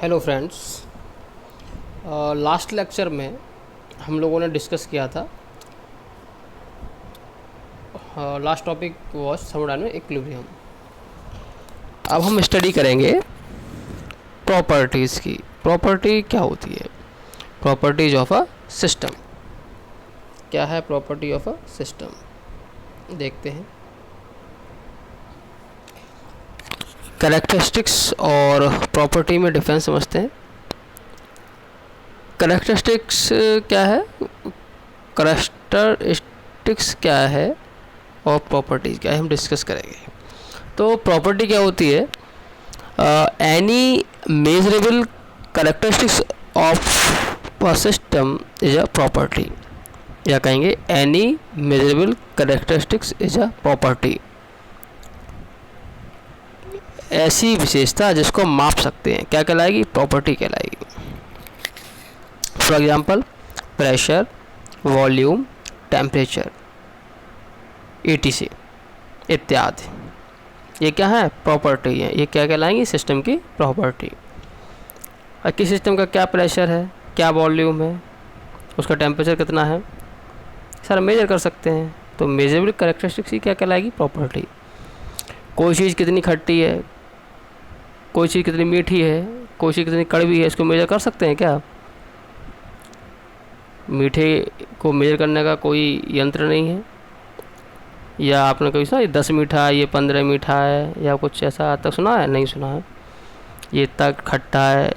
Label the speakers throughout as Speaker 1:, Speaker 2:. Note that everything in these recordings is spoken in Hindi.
Speaker 1: Hello friends. लास्ट लेक्चर में हम लोगों ने डिस्कस किया था, last topic was thermodynamic equilibrium. अब हम स्टडी करेंगे प्रॉपर्टीज़ की। प्रॉपर्टी क्या होती है? Properties of a system. क्या है प्रॉपर्टी ऑफ अ सिस्टम? देखते हैं। कैरेक्टरिस्टिक्स और प्रॉपर्टी में डिफरेंस समझते हैं। कैरेक्टरिस्टिक्स क्या है, कैरेक्टरिस्टिक्स क्या है और प्रॉपर्टीज क्या है, हम डिस्कस करेंगे। तो प्रॉपर्टी क्या होती है? Any measurable characteristics of a system is a property, या कहेंगे any measurable characteristics is a property. ऐसी विशेषता जिसको माप सकते हैं क्या कहलाएगी? प्रॉपर्टी कहलाएगी। For example pressure, volume, temperature, etc इत्यादि, ये क्या है? प्रॉपर्टी है। ये क्या कहलाएंगी? सिस्टम की प्रॉपर्टी। किस सिस्टम का क्या प्रेशर है, क्या वॉल्यूम है, उसका टेम्परेचर कितना है, सर मेजर कर सकते हैं। तो मेजरेबल कैरेक्टरिस्टिक्स ही क्या कहलाएगी? प्रॉपर्टी। कोई चीज़ कितनी खट्टी है, कोई चीज़ कितनी मीठी है, कोई चीज़ कितनी कड़वी है, इसको मेजर कर सकते हैं क्या? मीठे को मेजर करने का कोई यंत्र नहीं है। या आपने कभी सुना ये 10 मीठा है, ये 15 मीठा है, या कुछ ऐसा आज तक सुना है? नहीं सुना है। ये इतना खट्टा है,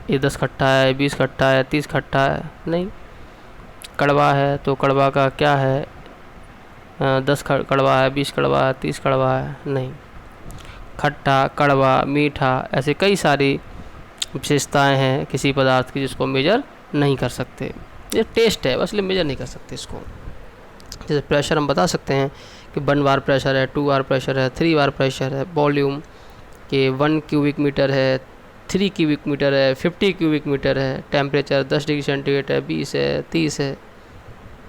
Speaker 1: ये 10 खट्टा है, 20 खट्टा है, 30 खट्टा है, नहीं। कड़वा है तो कड़वा का क्या है? 10 कड़वा है, 20 कड़वा है, 30 कड़वा है, नहीं। खट्टा, कड़वा, मीठा, ऐसे कई सारी विशेषताएं हैं किसी पदार्थ की जिसको मेजर नहीं कर सकते। ये टेस्ट है बस, इसलिए मेजर नहीं कर सकते इसको। जैसे प्रेशर हम बता सकते हैं कि 1 बार प्रेशर है, 2 बार प्रेशर है, 3 बार प्रेशर है। वॉल्यूम के 1 क्यूबिक मीटर है, 3 क्यूबिक मीटर है, 50 क्यूबिक मीटर है। टेम्परेचर 10 डिग्री सेंटीग्रेड है, 20 है, 30 है।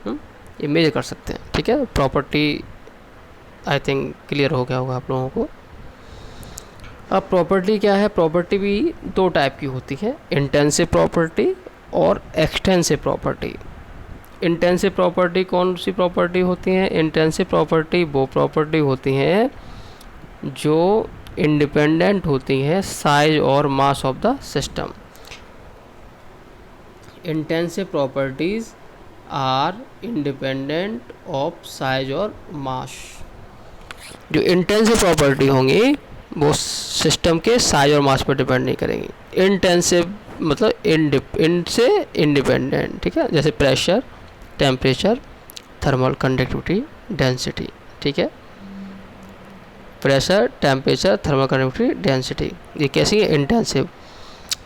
Speaker 1: ये मेजर कर सकते हैं, ठीक है। प्रॉपर्टी आई थिंक क्लियर हो गया होगा आप लोगों को। अब प्रॉपर्टी क्या है? प्रॉपर्टी भी 2 टाइप की होती है, इंटेंसिव प्रॉपर्टी और एक्सटेंसिव प्रॉपर्टी। इंटेंसिव प्रॉपर्टी कौन सी प्रॉपर्टी होती हैं? इंटेंसिव प्रॉपर्टी वो प्रॉपर्टी होती हैं जो इंडिपेंडेंट होती हैं साइज और mass of the system. Intensive properties are independent of size और मास। जो इंटेंसिव प्रॉपर्टी होंगी वो सिस्टम के साइज और मास पर डिपेंड नहीं करेंगी। इंटेंसिव मतलब इनसे इंडिपेंडेंट, ठीक है। जैसे pressure, temperature, thermal conductivity, density, ठीक है। Pressure, temperature, thermal conductivity, density, ये कैसी है? इंटेंसिव।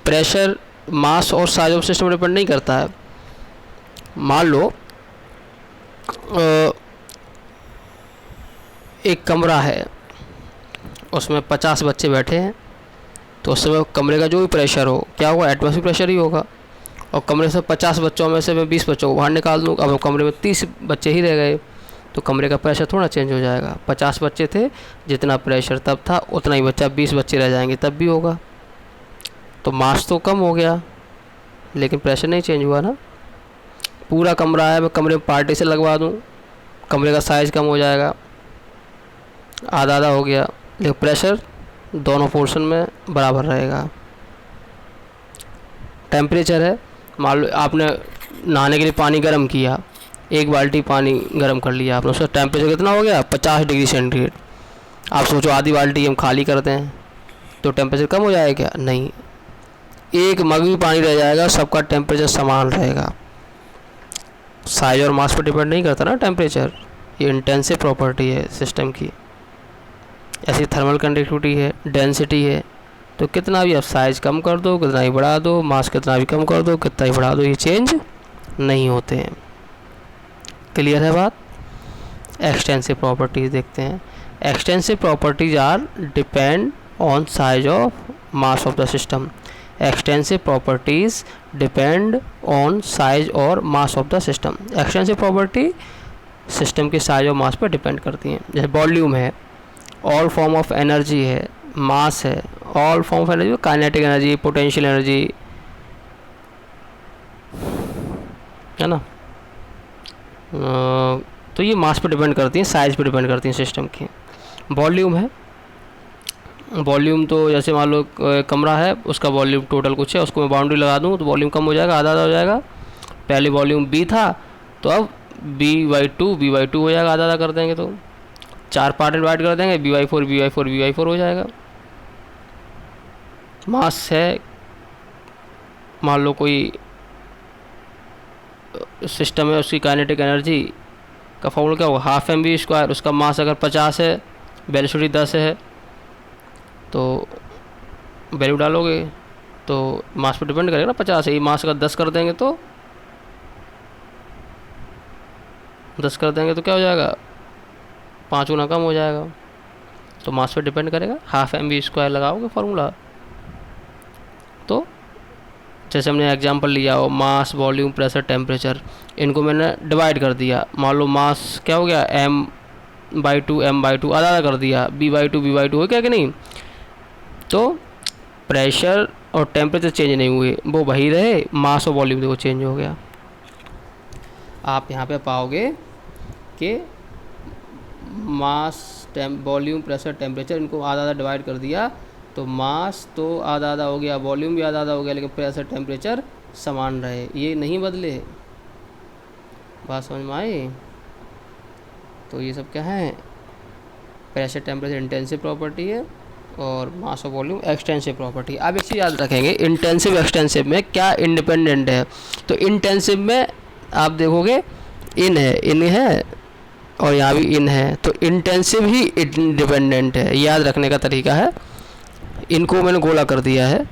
Speaker 1: प्रेशर मास और साइज ऑफ सिस्टम पर डिपेंड नहीं करता है। मान लो एक कमरा है, उसमें 50 बच्चे बैठे हैं, तो उस समय कमरे का जो भी प्रेशर हो क्या होगा? एटमॉस्फेरिक प्रेशर ही होगा। और कमरे से 50 बच्चों में से मैं 20 बच्चों को बाहर निकाल दूँ, अब कमरे में 30 बच्चे ही रह गए, तो कमरे का प्रेशर थोड़ा चेंज हो जाएगा। 50 बच्चे थे, जितना प्रेशर तब था उतना ही बच्चा, 20 बच्चे रह जाएंगे तब भी होगा। तो मास तो कम हो गया लेकिन प्रेशर नहीं चेंज हुआ ना। पूरा कमरा है, मैं कमरे में पार्टीशन लगवा दूँ, कमरे का साइज़ कम हो जाएगा, आधा आधा हो गया, लेकिन प्रेशर दोनों पोर्शन में बराबर रहेगा। टेम्परेचर है, मान लो आपने नहाने के लिए पानी गर्म किया, 1 बाल्टी पानी गर्म कर लिया आपने, उसका टेम्परेचर कितना हो गया? 50 डिग्री सेंटीग्रेड। आप सोचो आधी बाल्टी हम खाली करते हैं तो टेम्परेचर कम हो जाएगा क्या? नहीं, 1 मग भी पानी रह जाएगा, सबका टेम्परेचर समान रहेगा। साइज और मास पर डिपेंड नहीं करता ना टेम्परेचर। ये इंटेंसिव प्रॉपर्टी है सिस्टम की। ऐसी थर्मल कंडक्टिविटी है, डेंसिटी है, तो कितना भी आप साइज़ कम कर दो, कितना ही बढ़ा दो, मास कितना भी कम कर दो, कितना ही बढ़ा दो, ये चेंज नहीं होते हैं। क्लियर है बात? एक्सटेंसिव प्रॉपर्टीज़ देखते हैं। Extensive properties are depend on size of mass of the system. Extensive properties depend on size और mass of the system. Extensive property system के साइज और मास पर डिपेंड करती हैं। जैसे वॉल्यूम है, ऑल फॉर्म ऑफ एनर्जी है, मास है all form of energy, kinetic energy, potential energy, है ना। तो ये मास पे डिपेंड करती हैं, साइज़ पे डिपेंड करती हैं सिस्टम की। वॉल्यूम है, वॉल्यूम तो जैसे मान लो कमरा है, उसका वॉल्यूम टोटल कुछ है, उसको मैं बाउंड्री लगा दूँ तो वॉल्यूम कम हो जाएगा, आधा आधा हो जाएगा। पहले वॉल्यूम बी था तो अब b/2 हो जाएगा, आधा आधा कर देंगे तो 4 पार्ट डिवाइड कर देंगे, b/4 हो जाएगा। मास है, मान लो कोई सिस्टम है, उसकी काइनेटिक एनर्जी का फॉर्मूला क्या होगा, हाफ mv²। उसका मास अगर 50 है, वेलोसिटी 10 है, तो वैल्यू डालोगे तो मास पर डिपेंड करेगा ना, 50 है, ये मास अगर 10 कर देंगे तो 10 कर देंगे तो क्या हो जाएगा, 5 गुना कम हो जाएगा। तो मास पे डिपेंड करेगा, हाफ mv² लगाओगे फार्मूला। तो जैसे हमने एग्जांपल लिया हो, मास, वॉल्यूम, प्रेशर, टेम्परेचर, इनको मैंने डिवाइड कर दिया। मान लो मास क्या हो गया, m/2 आधा आधा कर दिया, b/2 हो गया कि नहीं। तो प्रेशर और टेम्परेचर चेंज नहीं हुए, वो वही रहे, मास और वॉल्यूम देखो चेंज हो गया। आप यहाँ पे पाओगे कि मास, वॉल्यूम, प्रेशर, टेम्परेचर, इनको आधा आधा डिवाइड कर दिया तो मास तो आधा आधा हो गया, वॉल्यूम भी आधा आधा हो गया, लेकिन प्रेशर टेम्परेचर समान रहे, ये नहीं बदले। बात समझ में आई। तो ये सब क्या है, प्रेशर टेम्परेचर इंटेंसिव प्रॉपर्टी है और मास और वॉल्यूम एक्सटेंसिव प्रॉपर्टी। अब एक चीज़ याद रखेंगे, इंटेंसिव एक्सटेंसिव में क्या इंडिपेंडेंट है। तो इंटेंसिव में आप देखोगे इन है और यहाँ भी इन है, तो इंटेंसिव ही इंडिपेंडेंट है। याद रखने का तरीका है, इनको मैंने गोला कर दिया है,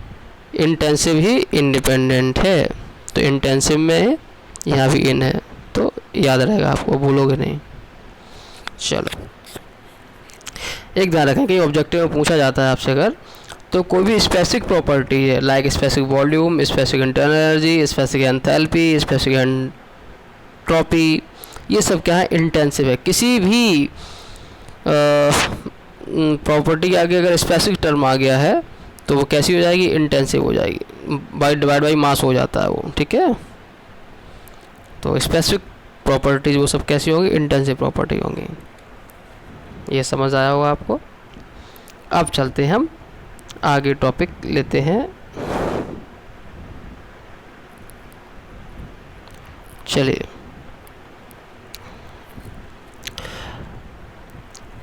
Speaker 1: इंटेंसिव ही इंडिपेंडेंट है। तो इंटेंसिव में है, यहाँ भी इन है, तो याद रहेगा आपको, भूलोगे नहीं। चलो एक ध्यान रखें कि ऑब्जेक्टिव में पूछा जाता है आपसे अगर, तो कोई भी स्पेसिफिक प्रॉपर्टी है, like specific volume, specific internal energy, specific enthalpy, specific entropy, ये सब क्या है, इंटेंसिव है। किसी भी प्रॉपर्टी के आगे अगर स्पेसिफिक टर्म आ गया है तो वो कैसी हो जाएगी, इंटेंसिव हो जाएगी, डिवाइड बाई मास हो जाता है वो, ठीक है। तो स्पेसिफिक प्रॉपर्टीज वो सब कैसी होगी, इंटेंसिव प्रॉपर्टी होंगी। ये समझ आया होगा आपको। अब चलते हैं हम आगे, टॉपिक लेते हैं। चलिए,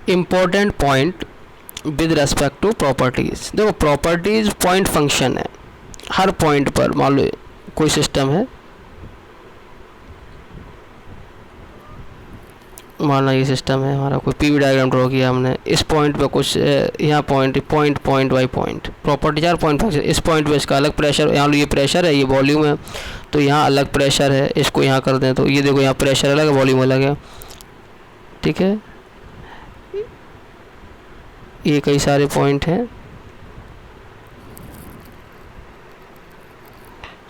Speaker 1: important point with respect to properties. देखो प्रॉपर्टीज़ पॉइंट फंक्शन है, हर पॉइंट पर मान लो कोई सिस्टम है, माना ये सिस्टम है हमारा, कोई पीवी डायग्राम ड्रॉ किया हमने, इस पॉइंट पे कुछ यहाँ पॉइंट बाई पॉइंट प्रॉपर्टी यार पॉइंट फंक्शन। इस पॉइंट पे इसका अलग प्रेशर, यहाँ ये प्रेशर है, ये वॉल्यूम है, तो यहाँ अलग प्रेशर है, इसको यहाँ कर दें तो ये देखो यहाँ प्रेशर अलग है, वॉल्यूम अलग है, ठीक है। ये कई सारे पॉइंट हैं,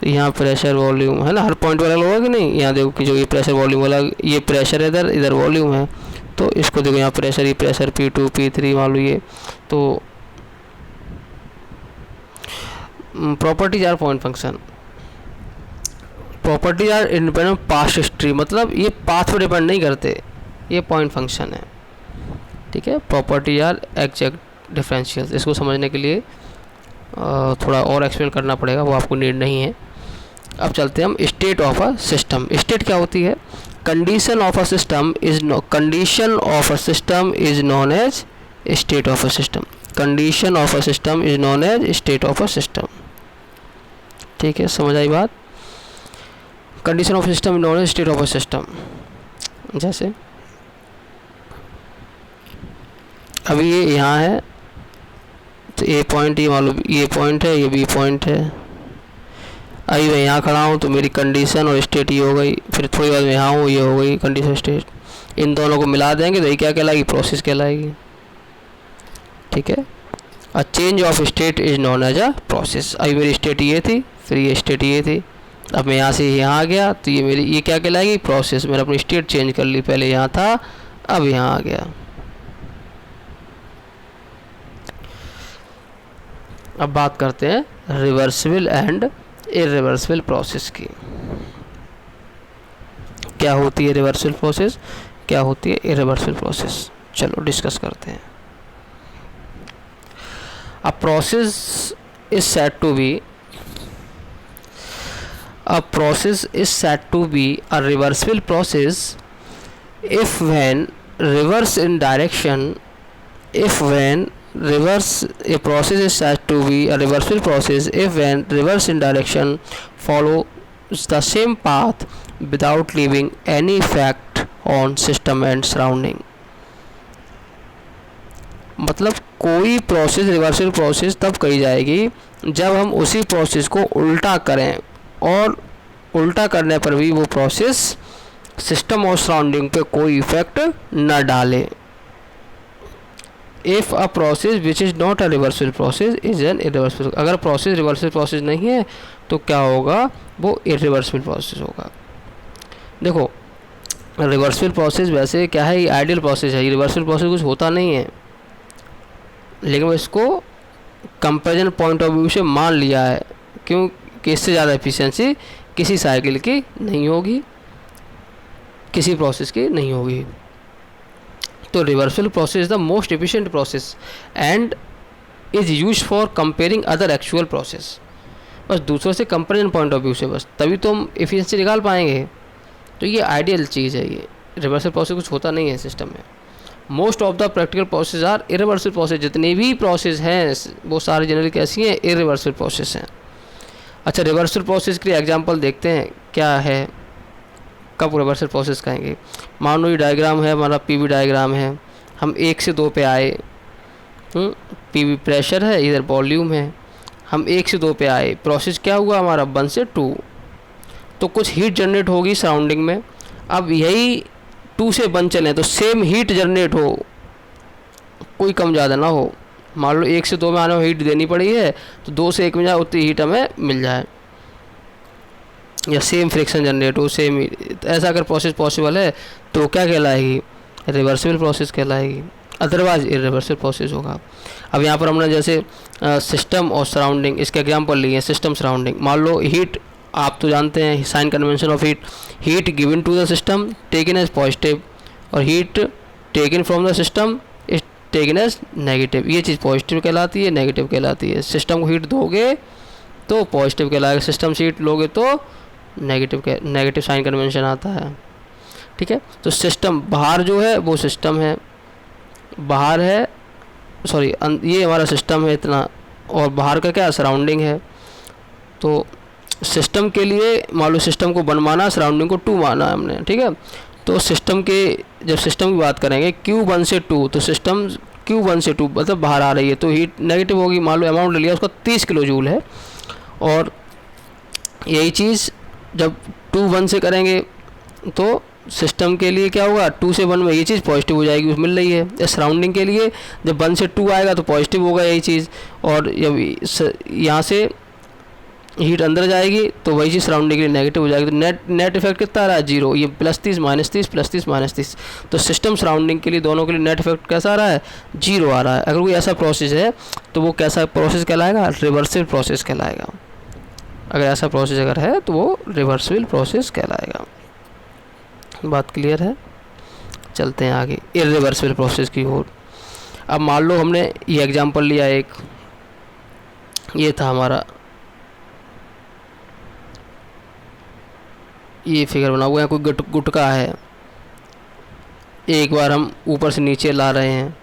Speaker 1: यहाँ प्रेशर वॉल्यूम है ना, हर पॉइंट अलग होगा कि नहीं। यहाँ देखो कि जो ये प्रेशर वॉल्यूम अलग, ये प्रेशर है इधर, इधर वॉल्यूम है, तो इसको देखो यहाँ प्रेशर, ये प्रेशर P2 P3 मान लो ये। तो properties are point function, properties are independent past history, मतलब ये पाथ पर डिपेंड नहीं करते, ये पॉइंट फंक्शन है, ठीक है। प्रॉपर्टी आर एग्जैक्ट डिफरेंशियल, इसको समझने के लिए थोड़ा और एक्सप्लेन करना पड़ेगा, वो आपको नीड नहीं है। अब चलते हैं हम state of a system. State क्या होती है, condition of a system is known as state of a system. Condition of a system is known as state of a system, ठीक है, समझ आई बात। Condition of system is known as state of a system. जैसे अभी ये यहाँ है, तो ए पॉइंट, ये मान लो ये पॉइंट है, ये बी पॉइंट है। अभी मैं यहाँ खड़ा हूँ तो मेरी कंडीशन और स्टेट ये हो गई, फिर थोड़ी देर में यहाँ हूँ, ये हो गई कंडीशन स्टेट। इन दोनों को मिला देंगे तो ये क्या कहलाएगी, प्रोसेस कहलाएगी, ठीक है। A change of state is known as a process. अभी मेरी स्टेट ये थी, फिर ये स्टेट ये थी, अब मैं यहाँ से यहाँ आ गया तो ये मेरी ये क्या कहलाएगी, प्रोसेस। मैंने अपनी स्टेट चेंज कर ली, पहले यहाँ था अब यहाँ आ गया। अब बात करते हैं रिवर्सिबल एंड इरिवर्सिबल प्रोसेस की। क्या होती है रिवर्सिबल प्रोसेस, क्या होती है इरिवर्सिबल प्रोसेस, चलो डिस्कस करते हैं। A process is said to be a process is said to be a reversible process if when reverse in direction if when reverse a process is said to be a reversible process if when reverse in direction follows the same path without leaving any effect on system and surrounding। मतलब कोई प्रोसेस रिवर्सिबल प्रोसेस तब कही जाएगी जब हम उसी प्रोसेस को उल्टा करें और उल्टा करने पर भी वो प्रोसेस सिस्टम और सराउंडिंग पे कोई इफेक्ट न डाले। If a process which is not a reversible process is an irreversible. अगर प्रोसेस रिवर्सिबल प्रोसेस नहीं है तो क्या होगा, वो इरिवर्सिबल प्रोसेस होगा। देखो रिवर्सिबल प्रोसेस वैसे क्या है, ये आइडियल प्रोसेस है, ये रिवर्सिबल प्रोसेस कुछ होता नहीं है, लेकिन इसको कंपैरिजन पॉइंट ऑफ व्यू से मान लिया है, क्योंकि इससे ज़्यादा एफिशिएंसी किसी साइकिल की नहीं होगी, किसी प्रोसेस की नहीं होगी। तो reversible process is the most efficient process and is use for comparing other actual process. बस दूसरों से कंपेरिजन पॉइंट ऑफ व्यू से, बस तभी तो हम एफिशिएंसी निकाल पाएंगे। तो ये आइडियल चीज़ है, ये रिवर्सिबल प्रोसेस कुछ होता नहीं है सिस्टम में। Most of the practical process are irreversible process. जितने भी प्रोसेस हैं वो सारे जनरली कैसी हैं, इरिवर्सिबल प्रोसेस हैं। अच्छा, रिवर्सिबल प्रोसेस के एग्जांपल देखते हैं क्या है, कब रिवर्सिबल प्रोसेस कहेंगे। मान लो ये डायग्राम है हमारा, पीवी डायग्राम है, हम 1 से 2 पे आए, पीवी प्रेशर है, इधर वॉल्यूम है, हम 1 से 2 पे आए, प्रोसेस क्या हुआ हमारा 1 से 2, तो कुछ हीट जनरेट होगी सराउंडिंग में। अब यही 2 से 1 चलें तो सेम हीट जनरेट हो, कोई कम ज़्यादा ना हो। मान लो 1 से 2 में आने में हीट देनी पड़ी है तो 2 से 1 में जाए उतनी हीट हमें मिल जाए, या सेम फ्रिक्शन जनरेट हो, सेम हीट। ऐसा अगर प्रोसेस पॉसिबल है तो क्या कहलाएगी, रिवर्सिबल प्रोसेस कहलाएगी, अदरवाइज इरिवर्सिबल प्रोसेस होगा। अब यहाँ पर हमने जैसे सिस्टम और सराउंडिंग इसके एग्जांपल लिए, सिस्टम सराउंडिंग। मान लो हीट, आप तो जानते हैं sign convention of heat, heat given to the system taken as positive और heat taken from the system is taken as negative. ये चीज़ पॉजिटिव कहलाती है, नेगेटिव कहलाती है। सिस्टम को हीट दोगे तो पॉजिटिव कहलाएगा, सिस्टम से हीट लोगे तो नेगेटिव साइन कन्वेंशन आता है। ठीक है, तो सिस्टम बाहर जो है वो सिस्टम है, बाहर है, सॉरी ये हमारा सिस्टम है इतना, और बाहर का क्या सराउंडिंग है। तो सिस्टम के लिए मान लो सिस्टम को 1 माना, सराउंडिंग को 2 माना हमने। ठीक है, तो सिस्टम के जब सिस्टम की बात करेंगे Q1 से 2, तो सिस्टम Q1 से 2 मतलब बाहर आ रही है तो हीट नेगेटिव होगी। मान लो अमाउंट ले लिया उसका 30 किलो जूल है, और यही चीज़ जब 2-1 से करेंगे तो सिस्टम के लिए क्या होगा, 2 से 1 में ये चीज़ पॉजिटिव हो जाएगी, मिल रही है। सराउंडिंग के लिए जब 1 से 2 आएगा तो पॉजिटिव होगा यही चीज़, और जब यहाँ से हीट अंदर जाएगी तो वही चीज़ सराउंडिंग के लिए नेगेटिव हो जाएगी। तो नेट इफेक्ट कितना आ रहा है, 0। ये +30 -30 +30 -30, तो सिस्टम सराउंडिंग के लिए दोनों के लिए नेट इफेक्ट कैसा आ रहा है, 0 आ रहा है। अगर कोई ऐसा प्रोसेस है तो वो कैसा प्रोसेस कहलाएगा, रिवर्सिबल प्रोसेस कहलाएगा। अगर ऐसा प्रोसेस अगर है तो वो रिवर्सिबल प्रोसेस कहलाएगा। बात क्लियर है, चलते हैं आगे इरिवर्सिबल प्रोसेस की ओर। अब मान लो हमने ये एग्जांपल लिया एक, ये था हमारा, ये फिगर बना हुआ है, कोई गुटका है, एक बार हम ऊपर से नीचे ला रहे हैं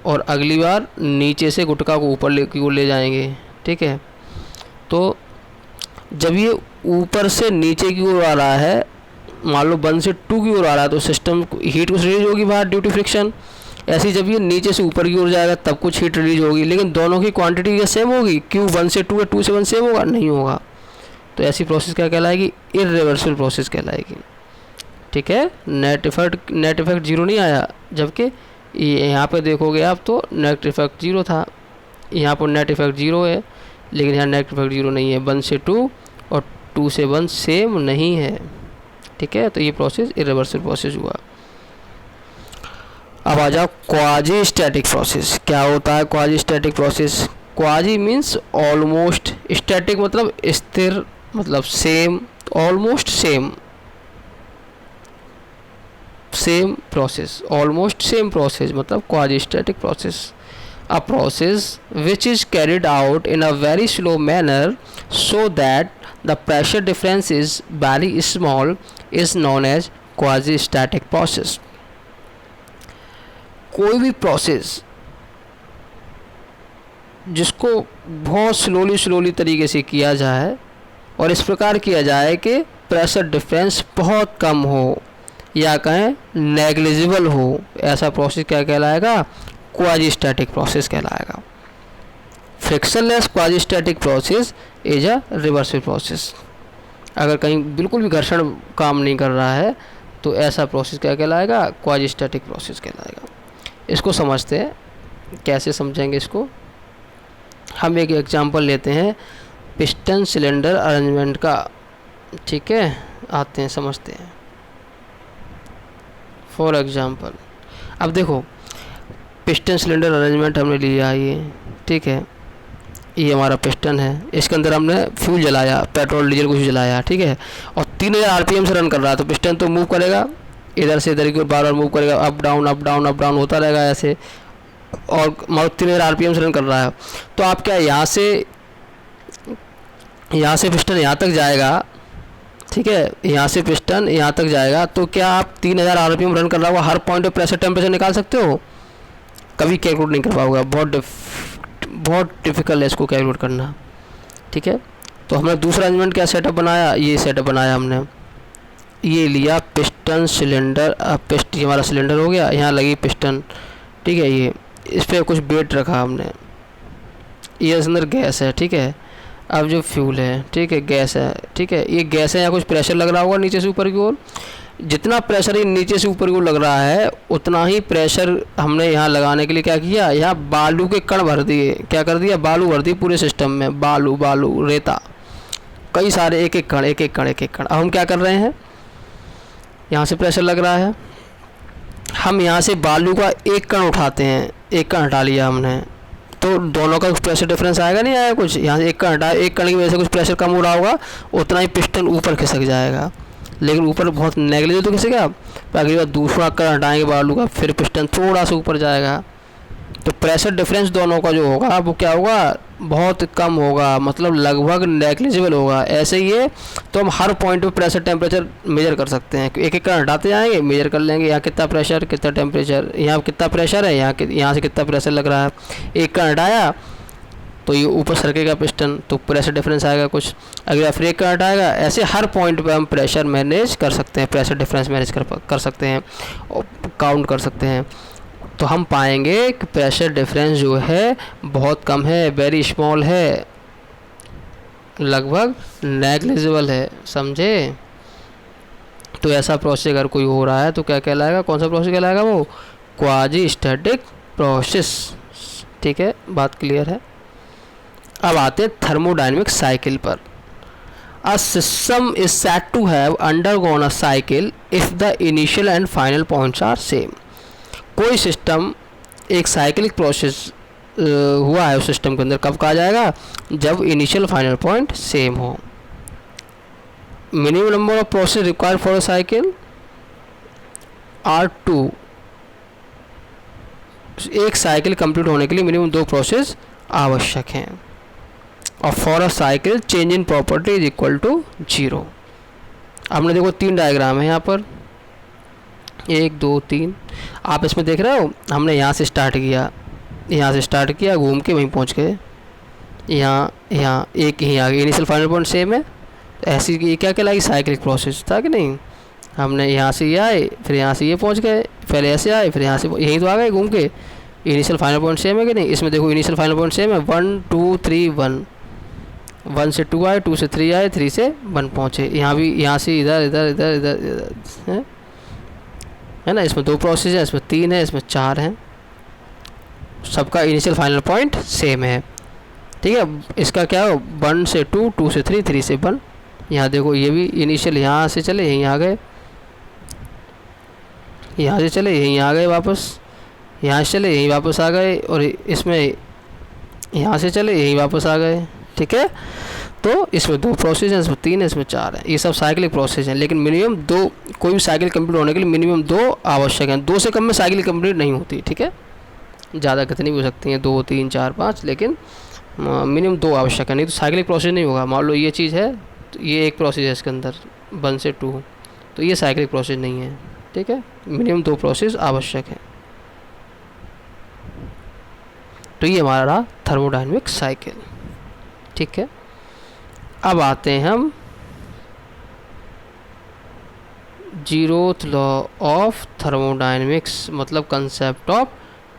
Speaker 1: और अगली बार नीचे से गुटका को ऊपर ले जाएंगे। ठीक है, तो जब ये ऊपर से नीचे की ओर आ रहा है, मान लो 1 से 2 की ओर आ रहा है, तो सिस्टम हीट कुछ रिलीज होगी बाहर ड्यू टू फ्रिक्शन। ऐसे ही जब ये नीचे से ऊपर की ओर जाएगा तब कुछ हीट रिलीज होगी, लेकिन दोनों की क्वांटिटी क्या सेम होगी, Q 1 से 2 या 2 से 1 सेम होगा, नहीं होगा। तो ऐसी प्रोसेस क्या कहलाएगी, इरिवर्सिबल प्रोसेस कहलाएगी। ठीक है, नेट इफेक्ट 0 नहीं आया, जबकि यहाँ पे देखोगे आप तो नेट इफेक्ट 0 था, यहाँ पर नेट इफेक्ट 0 है, लेकिन यहाँ नेट इफेक्ट 0 नहीं है। 1 से 2 और 2 से 1 सेम नहीं है। ठीक है, तो ये प्रोसेस इरिवर्सिबल प्रोसेस हुआ। अब आ जाओ क्वाजी स्टैटिक प्रोसेस। क्या होता है quasi static process. Quasi means almost, static मतलब स्थिर, मतलब same, almost same, same process, almost same process मतलब quasi static process. A process which is carried out in a very slow manner so that the pressure difference is very small is known as quasi static process। कोई भी प्रोसेस जिसको बहुत स्लोली तरीके से किया जाए और इस प्रकार किया जाए कि प्रेशर डिफरेंस बहुत कम हो या कहें नेग्लिजिबल हो, ऐसा प्रोसेस क्या कहलाएगा? क्वाजी स्टैटिक प्रोसेस कहलाएगा। Frictionless quasi static process is a reversible process. अगर कहीं बिल्कुल भी घर्षण काम नहीं कर रहा है तो ऐसा प्रोसेस क्या कहलाएगा? क्वाजी स्टैटिक प्रोसेस कहलाएगा। इसको समझते हैं, कैसे समझेंगे इसको? हम एक एग्जांपल लेते हैं पिस्टन सिलेंडर अरेंजमेंट का, ठीक है, आते हैं समझते हैं। फॉर एग्जांपल अब देखो, पिस्टन सिलेंडर अरेंजमेंट हमने लिया ये, ठीक है, ये हमारा पिस्टन है, इसके अंदर हमने फ्यूल जलाया, पेट्रोल डीजल कुछ जलाया, ठीक है, और 3000 आरपीएम से रन कर रहा है, तो पिस्टन तो मूव करेगा, इधर से इधर की ओर बार बार मूव करेगा, up down up down up down होता रहेगा ऐसे, और मतलब 3000 आरपीएम से रन कर रहा है। तो आप क्या यहाँ से पिस्टन यहाँ तक जाएगा, ठीक है, यहाँ से पिस्टन यहाँ तक जाएगा, तो क्या आप 3000 आरपीएम रन कर रहा होगा हर पॉइंट पे प्रेशर टेम्परेचर निकाल सकते हो? कभी कैलकुलेट नहीं कर पाओगे, बहुत डिफ़िकल्ट है इसको कैलकुलेट करना, ठीक है। तो हमने दूसरा अरेंजमेंट क्या सेटअप बनाया, ये सेटअप बनाया हमने, ये लिया पिस्टन सिलेंडर, ये हमारा सिलेंडर हो गया, यहाँ लगी पिस्टन, ठीक है, ये इस पर कुछ वेट रखा हमने, ये इस अंदर गैस है, ठीक है, अब जो फ्यूल है, ठीक है, गैस है, ठीक है, ये गैस है, यहाँ कुछ प्रेशर लग रहा होगा नीचे से ऊपर की ओर, जितना प्रेशर ये नीचे से ऊपर को लग रहा है उतना ही प्रेशर हमने यहाँ लगाने के लिए क्या किया, यहाँ बालू के कण भर दिए, क्या कर दिया, बालू भर दिए पूरे सिस्टम में, बालू रेता, कई सारे एक एक कण। अब हम क्या कर रहे हैं, यहाँ से प्रेशर लग रहा है, हम यहाँ से बालू का एक कण उठाते हैं, एक कण हटा लिया हमने, तो दोनों का प्रेशर डिफरेंस आएगा नहीं आएगा कुछ, यहाँ से एक कण हटा, एक कण की वजह से कुछ प्रेशर कम हो रहा होगा, उतना ही पिस्टन ऊपर खिसक जाएगा, लेकिन ऊपर बहुत नेगलिजिबल तो खिसकेगा। अगली बार दूसरा कण हटाएंगे बालू का, फिर पिस्टन थोड़ा सा ऊपर जाएगा, तो प्रेशर डिफरेंस दोनों का जो होगा वो क्या होगा, बहुत कम होगा, मतलब लगभग नेग्लिजिबल होगा। ऐसे ही है तो हम हर पॉइंट पे प्रेशर टेम्परेचर मेजर कर सकते हैं, एक एक कण हटाते जाएंगे, मेजर कर लेंगे, यहाँ कितना प्रेशर कितना टेम्परेचर, यहाँ कितना प्रेशर है, यहाँ से कितना प्रेशर लग रहा है, एक कण हटाया तो ये ऊपर सरकेगा पिस्टन, तो प्रेशर डिफरेंस आएगा कुछ, अगला फिर एक कण हटाएगा, ऐसे हर पॉइंट पे हम प्रेशर मैनेज कर सकते हैं, प्रेशर डिफरेंस मैनेज कर सकते हैं और काउंट कर सकते हैं। तो हम पाएंगे कि प्रेशर डिफरेंस जो है बहुत कम है, वेरी स्मॉल है, लगभग नेग्लिजिबल है, समझे। तो ऐसा प्रोसेस अगर कोई हो रहा है तो क्या कहलाएगा, कौन सा प्रोसेस कहलाएगा, वो क्वाजी स्टैटिक प्रोसेस, ठीक है, बात क्लियर है। अब आते हैं थर्मोडायनेमिक साइकिल पर। A system is said to have undergone a cycle if the initial and final points are same. कोई सिस्टम एक साइक्लिक प्रोसेस हुआ है उस सिस्टम के अंदर, कब कहा जाएगा, जब इनिशियल फाइनल पॉइंट सेम हो। Minimum number of process required for a cycle are 2। एक साइकिल कंप्लीट होने के लिए मिनिमम 2 प्रोसेस आवश्यक हैं। और for a cycle change in property is equal to 0। हमने देखो 3 डायग्राम है यहाँ पर, 1 2 3, आप इसमें देख रहे हो, हमने यहाँ से स्टार्ट किया, घूम के वहीं पहुँच गए, यहाँ एक ही आगे, इनिशियल फाइनल पॉइंट सेम है, तो ऐसी ये क्या कहलाएगी, साइक्लिक प्रोसेस था कि नहीं। हमने यहाँ से ये आए, फिर यहाँ से ये पहुँच गए, पहले ऐसे आए, फिर यहाँ से यहीं तो आ गए घूम के, इनिशियल फाइनल पॉइंट सेम है कि नहीं। इसमें देखो इनिशियल फाइनल पॉइंट सेम है, 1 2 3 1, 1 से 2 आए, 2 से 3 आए, 3 से 1 पहुँचे, यहाँ भी यहाँ से इधर है ना। इसमें 2 प्रोसेस है, इसमें 3 है, इसमें 4 हैं, सबका इनिशियल फाइनल पॉइंट सेम है, ठीक है। इसका क्या हो, 1 से 2, 2 से 3, 3 से 1। यहाँ देखो ये भी इनिशियल यहाँ से चले यहीं आ गए, यहाँ से चले यहीं आ गए वापस, यहाँ से चले यहीं वापस आ गए, और इसमें यहाँ से चले यही वापस आ गए, ठीक है। तो इसमें 2 प्रोसेस हैं, इसमें 3 है, इसमें 4 है, ये सब साइक्लिक प्रोसेस हैं। लेकिन मिनिमम 2, कोई भी साइकिल कंप्लीट होने के लिए मिनिमम 2 आवश्यक हैं। 2 से कम में साइकिल कंप्लीट नहीं होती, ठीक है। ज़्यादा कितनी भी हो सकती हैं, 2, 3, 4, 5, लेकिन मिनिमम 2 आवश्यक है, नहीं तो साइक्लिक प्रोसेस नहीं होगा। मान लो ये चीज़ है, तो ये एक प्रोसेस है इसके अंदर 1 से 2, तो ये साइक्लिक प्रोसेस नहीं है, ठीक है। मिनिमम 2 प्रोसेस आवश्यक है। तो ये हमारा रहा थर्मोडायनेमिक साइकिल, ठीक है। अब आते हैं हम जीरोथ लॉ ऑफ थर्मोडायनेमिक्स, मतलब कंसेप्ट ऑफ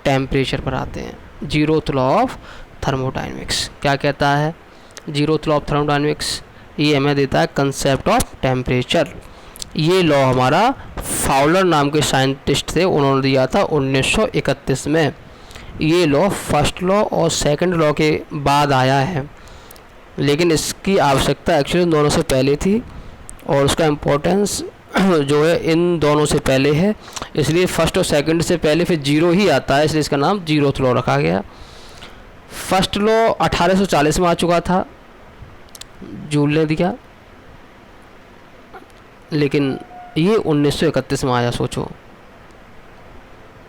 Speaker 1: टेम्परेचर पर आते हैं। जीरोथ लॉ ऑफ थर्मोडायनेमिक्स क्या कहता है? जीरोथ लॉ ऑफ थर्मोडायनेमिक्स ये हमें देता है कंसेप्ट ऑफ टेम्परेचर। ये लॉ हमारा फाउलर नाम के साइंटिस्ट थे, उन्होंने दिया था 1931 में। ये लॉ फर्स्ट लॉ और सेकंड लॉ के बाद आया है, लेकिन इसकी आवश्यकता एक्चुअली दोनों से पहले थी, और उसका इम्पोर्टेंस जो है इन दोनों से पहले है, इसलिए फर्स्ट और सेकंड से पहले फिर जीरो ही आता है, इसलिए इसका नाम जीरोथ लॉ रखा गया। फर्स्ट लॉ 1840 में आ चुका था, जूल ने दिया, लेकिन ये 1931 में आया। सोचो,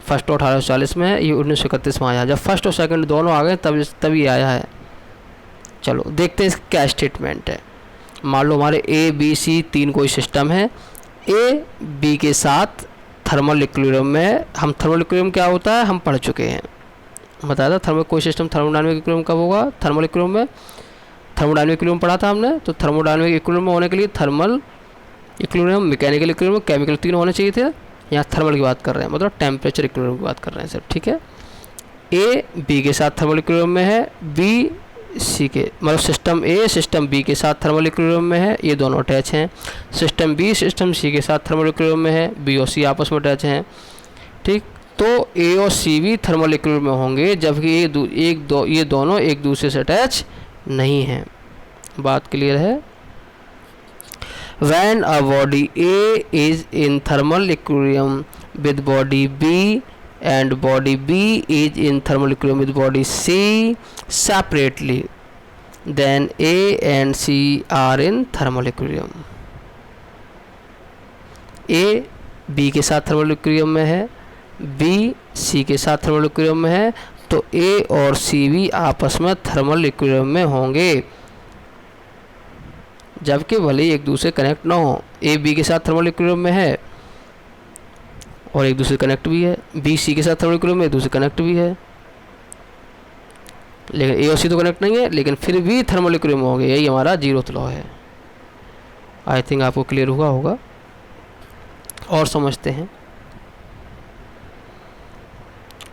Speaker 1: फर्स्ट 1840 में है, ये 1931 में आया। जब फर्स्ट और सेकंड दोनों आ गए तब ये आया है। चलो देखते हैं इसका क्या स्टेटमेंट है। मान लो हमारे ए बी सी 3 कोई सिस्टम है, ए बी के साथ थर्मल इक्विलिब्रियम में है। हम थर्मल इक्विलिब्रियम क्या होता है हम पढ़ चुके हैं, बताया था। थर्मल कोई सिस्टम थर्मोडायनेमिक इक्विलिब्रियम कब होगा? थर्मल इक्विलिब्रियम में, थर्मोडायनेमिक इक्विलिब्रियम पढ़ा था हमने। तो थर्मोडायनेमिक इक्विलिब्रियम में होने के लिए thermal equilibrium, mechanical equilibrium, chemical 3 होने चाहिए थे। यहाँ थर्मल की बात कर रहे हैं, मतलब टेम्परेचर इक्विलिब्रियम की बात कर रहे हैं सर, ठीक है। ए बी के साथ थर्मल इक्विलिब्रियम में है, बी सी के, मतलब सिस्टम ए सिस्टम बी के साथ थर्मल इक्विलिब्रियम में है, ये दोनों अटैच हैं। सिस्टम बी सिस्टम सी के साथ थर्मल इक्विलिब्रियम में है, बी और सी आपस में अटैच हैं, ठीक। तो ए और सी भी थर्मल इक्विलिब्रियम में होंगे, जबकि ये दोनों एक दूसरे से अटैच नहीं हैं। बात क्लियर है? When a body A is in thermal equilibrium with body B and body B is in thermal equilibrium with body C separately, then A and C are in thermal equilibrium. A B के साथ थर्मल इक्विलिब्रियम में है, B C के साथ थर्मल इक्विलिब्रियम में है, तो A और C भी आपस में थर्मल इक्विलिब्रियम में होंगे, जबकि भले ही एक दूसरे कनेक्ट ना हो। ए बी के साथ थर्मल इक्विलिब्रियम में है और एक दूसरे कनेक्ट भी है, बी सी के साथ थर्मल इक्विलिब्रियम में एक दूसरे कनेक्ट भी है, लेकिन ए और सी तो कनेक्ट नहीं है, लेकिन फिर भी थर्मल इक्विलिब्रियम में होंगे। यही हमारा जीरोथ लॉ है। आई थिंक आपको क्लियर हुआ होगा। और समझते हैं,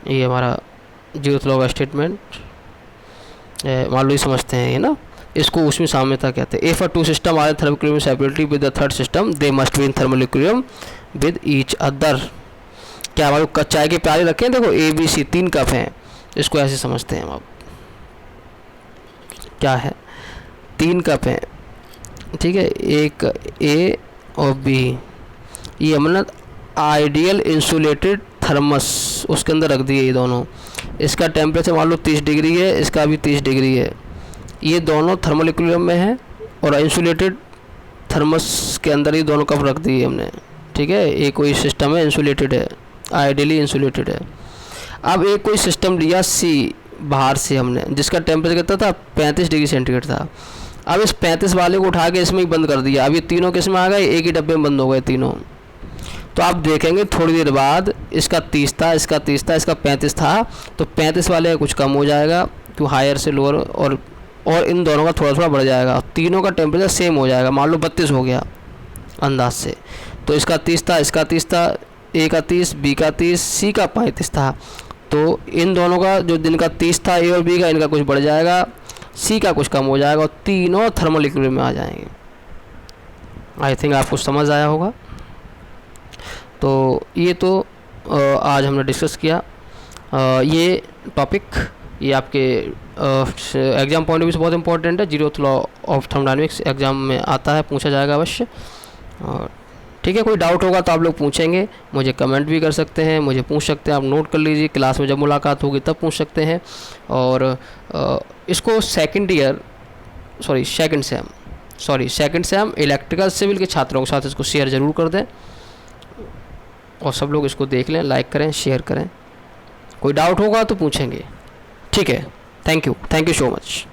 Speaker 1: ये हमारा जीरोथ लॉ का स्टेटमेंट मान लो, ये समझते हैं, ये ना, इसको उसमें साम्यता कहते हैं। If a two system are in thermal equilibrium separately with the third system they must be in thermal equilibrium with each other. क्या हमारे चाय के प्याले रखे हैं, देखो ए बी सी 3 कप हैं, इसको ऐसे समझते हैं हम। अब क्या है, 3 कप हैं, ठीक है, एक ए और बी, ये हमने आइडियल इंसुलेटेड थर्मस उसके अंदर रख दिए ये दोनों। इसका टेम्परेचर मान लो 30 डिग्री है, इसका भी 30 डिग्री है। ये दोनों थर्मल इक्विलिब्रियम में है और इंसुलेटेड थर्मस के अंदर ही दोनों कप रख दिए हमने, ठीक है। एक कोई सिस्टम है इंसुलेटेड है, आइडियली इंसुलेटेड है। अब एक कोई सिस्टम लिया सी बाहर से हमने, जिसका टेम्परेचर कितना था 35 डिग्री सेंटीग्रेड था। अब इस 35 वाले को उठा के इसमें ही बंद कर दिया। अब ये तीनों किस में आ गए, एक ही डब्बे में बंद हो गए तीनों। तो आप देखेंगे थोड़ी देर बाद इसका 30 था, इसका 30 था, इसका 35 था, तो 35 वाले का कुछ कम हो जाएगा, तो हायर से लोअर, और इन दोनों का थोड़ा थोड़ा बढ़ जाएगा। तीनों का टेम्परेचर सेम हो जाएगा, मान लो 32 हो गया अंदाज से। तो इसका 30 था, इसका 30 था, ए का 30, बी का 30, सी का 35 था। तो इन दोनों का जो जिनका 30 था ए और बी का, इनका कुछ बढ़ जाएगा, सी का कुछ कम हो जाएगा, और तीनों थर्मल इक्विलिब्रियम में आ जाएंगे। आई थिंक आपको समझ आया होगा। तो ये तो आज हमने डिस्कस किया ये टॉपिक। ये आपके एग्ज़ाम पॉइंट ऑफ व्यू से बहुत इंपॉर्टेंट है। Zeroth law of thermodynamics exam में आता है, पूछा जाएगा अवश्य। और ठीक है, कोई डाउट होगा तो आप लोग पूछेंगे, मुझे कमेंट भी कर सकते हैं, मुझे पूछ सकते हैं, आप नोट कर लीजिए, क्लास में जब मुलाकात होगी तब पूछ सकते हैं। और इसको सेकंड सेम इलेक्ट्रिकल सिविल के छात्रों के साथ इसको शेयर ज़रूर कर दें, और सब लोग इसको देख लें, लाइक करें, शेयर करें। कोई डाउट होगा तो पूछेंगे। ठीक है, थैंक यू सो मच।